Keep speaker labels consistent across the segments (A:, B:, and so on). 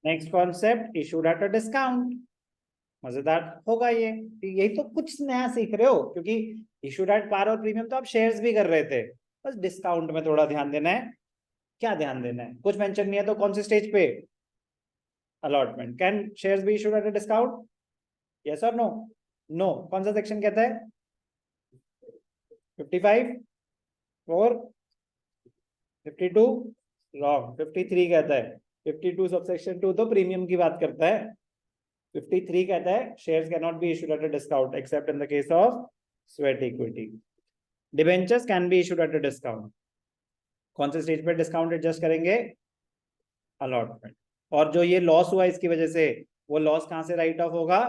A: Next concept, issued at a discount. मजेदार होगा ये, यही तो कुछ नया सीख रहे हो, क्योंकि इशूड एट पार और प्रीमियम तो आप शेयर्स भी कर रहे थे, बस डिस्काउंट में थोड़ा ध्यान देना है। क्या ध्यान देना है, कुछ मेंशन नहीं है तो कौन से स्टेज पे? Allotment. Can shares be issued at a discount, yes और नो? नो। कौन सा सेक्शन कहता है? 55 और 52? रॉन्ग, 53 कहता है। 52 सबसेक्शन 2 तो प्रीमियम की बात करता है। 53 कहता है shares can not be issued at a discount accept in the case of sweat equity. Debentures can be issued at a discount. कौन से स्टेज पे डिस्काउंट एडजस्ट करेंगे? अलॉटमेंट। और जो ये लॉस हुआ इसकी वजह से, वो लॉस कहां से राइट ऑफ होगा?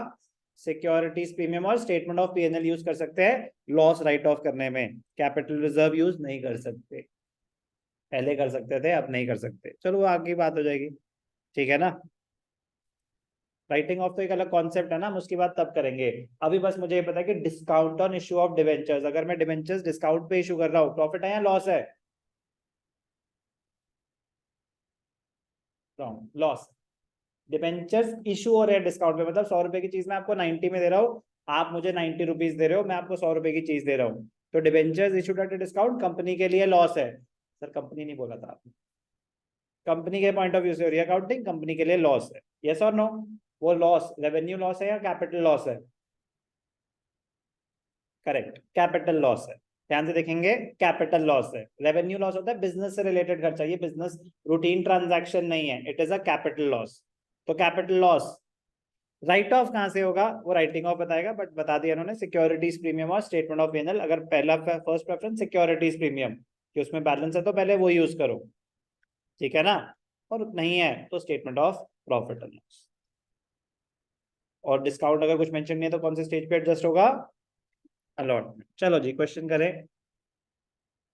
A: सिक्योरिटीज प्रीमियम और स्टेटमेंट ऑफ पीएनएल यूज कर सकते हैं लॉस राइट ऑफ करने में, कैपिटल रिजर्व यूज नहीं कर सकते। पहले कर सकते थे, अब नहीं कर सकते। चलो वो आगे बात हो जाएगी, ठीक है ना। राइटिंग ऑफ तो एक अलग कॉन्सेप्ट है ना, हम उसकी बात तब करेंगे। अभी बस मुझे ये पता है कि discount on issue of debentures, अगर मैं डिवेंचर्स डिस्काउंट पे इशू कर रहा हूँ, प्रॉफिट है या लॉस है? लॉस। डिबेंचर्स इशू हो रहे हैं डिस्काउंट पे, मतलब 100 रुपए की चीज मैं आपको 90 में दे रहा हूँ, आप मुझे 90 रुपीज दे रहे हो, मैं आपको 100 रुपए की चीज दे रहा हूँ, तो debentures issued at discount company के लिए लॉस है। सर कंपनी नहीं बोला था आपने, कंपनी के पॉइंट ऑफ व्यू से हो रही है अकाउंटिंग, कंपनी के लिए लॉस है, यस और नो? वो लॉस रेवेन्यू लॉस है या कैपिटल लॉस है? करेक्ट, कैपिटल लॉस है। ध्यान से देखेंगे, कैपिटल लॉस है। रेवेन्यू लॉस होता है बिजनेस से रिलेटेड खर्चा, ये बिजनेस रूटीन ट्रांजैक्शन नहीं है, it is a capital loss. तो कैपिटल लॉस राइट ऑफ कहां से होगा, वो राइटिंग ऑफ बताएगा, बट बता दिया उन्होंने सिक्योरिटीज प्रीमियम और स्टेटमेंट ऑफ पीएनएल। अगर पहला फर्स्ट प्रेफरेंस सिक्योरिटीज प्रीमियम कि उसमें बैलेंस है तो पहले वो यूज करो, ठीक है ना। और नहीं है तो statement of profit and loss. और डिस्काउंट अगर कुछ मेंशन नहीं है तो कौन से स्टेज पे एडजस्ट होगा? अलॉटमेंट। चलो जी क्वेश्चन करें।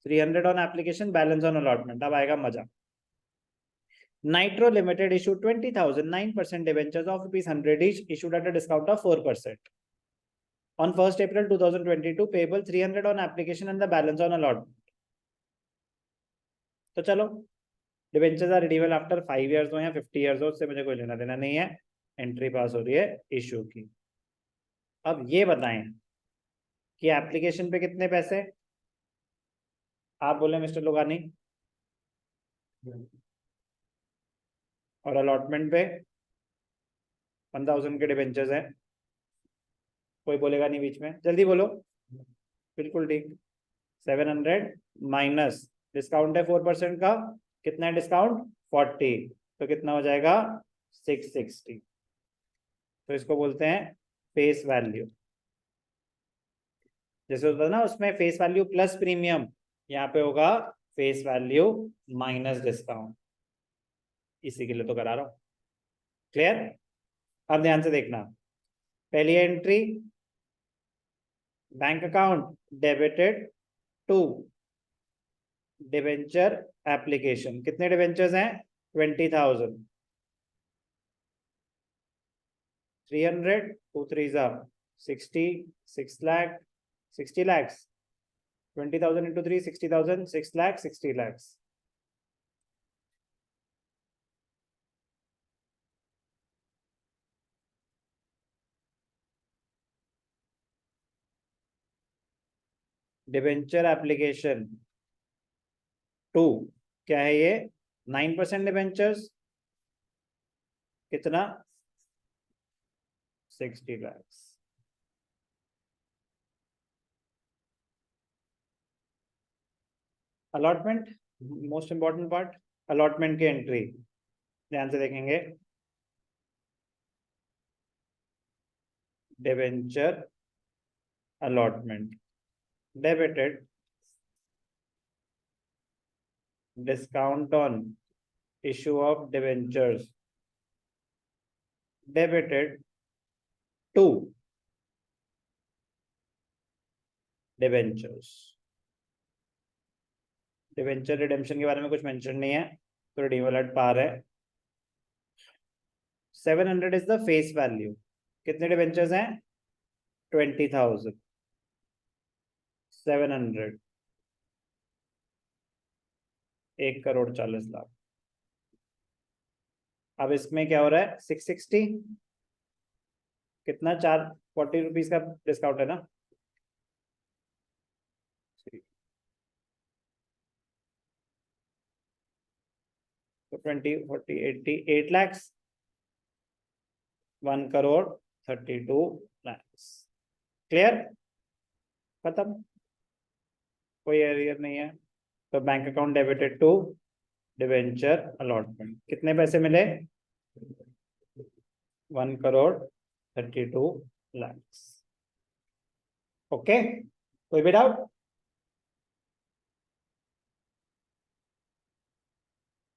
A: 300 on application, balance on allotment, अब आएगा मजा। Nitro limited issued 20,000 9% debentures of ₹100 each, issued at a discount of 4%. On 1st April 2022, payable 300 on application and the balance on allotment. तो चलो, debentures are redeemable after 5 years हो या 50 years हो, उससे मुझे कोई लेना देना नहीं है। एंट्री पास हो रही है इशू की। अब ये बताएं कि एप्लीकेशन पे कितने पैसे? आप बोले मिस्टर लोगानी। और अलॉटमेंट पे 1000 के डिबेंचर्स हैं। कोई बोलेगा नहीं बीच में, जल्दी बोलो। बिल्कुल ठीक। 700 माइनस डिस्काउंट है 4% का, कितना है डिस्काउंट? 40, तो कितना हो जाएगा? 660। तो इसको बोलते हैं फेस वैल्यू। जैसे होता है ना उसमें फेस वैल्यू प्लस प्रीमियम, यहाँ पे होगा फेस वैल्यू माइनस डिस्काउंट। इसी के लिए तो करा रहा हूं। क्लियर? अब ध्यान से देखना, पहली entry bank account debited to debenture application. कितने डिवेंचर्स हैं? 20,000। 300 2 3 60, 6 lakh, 60 lakhs, 20,000 into 3 60,000, 6 lakh 60 lakhs। Debenture application 2 क्या है ये? 9% डिवेंचर्स, कितना? 60 lakhs। Allotment, most important part, allotment की एंट्री ध्यान से देखेंगे। Debenture allotment debited discount on issue of debentures debited to debentures. Debenture redemption के बारे में कुछ मेंशन नहीं है, तो रिडीमेबल एट पार है। 700 इज द फेस वैल्यू। कितने डिवेंचर्स हैं? 20,000। 700 1,40,00,000। अब इसमें क्या हो रहा है 660, कितना 440 रुपीज का डिस्काउंट है ना। तो 20 40 80 8 lakhs, 1 crore 32 lakhs। क्लियर, खत्म, कोई एरियर नहीं है। तो bank account debited to debenture allotment, कितने पैसे मिले 1 crore 32 lakhs। ओके, कोई भी डाउट।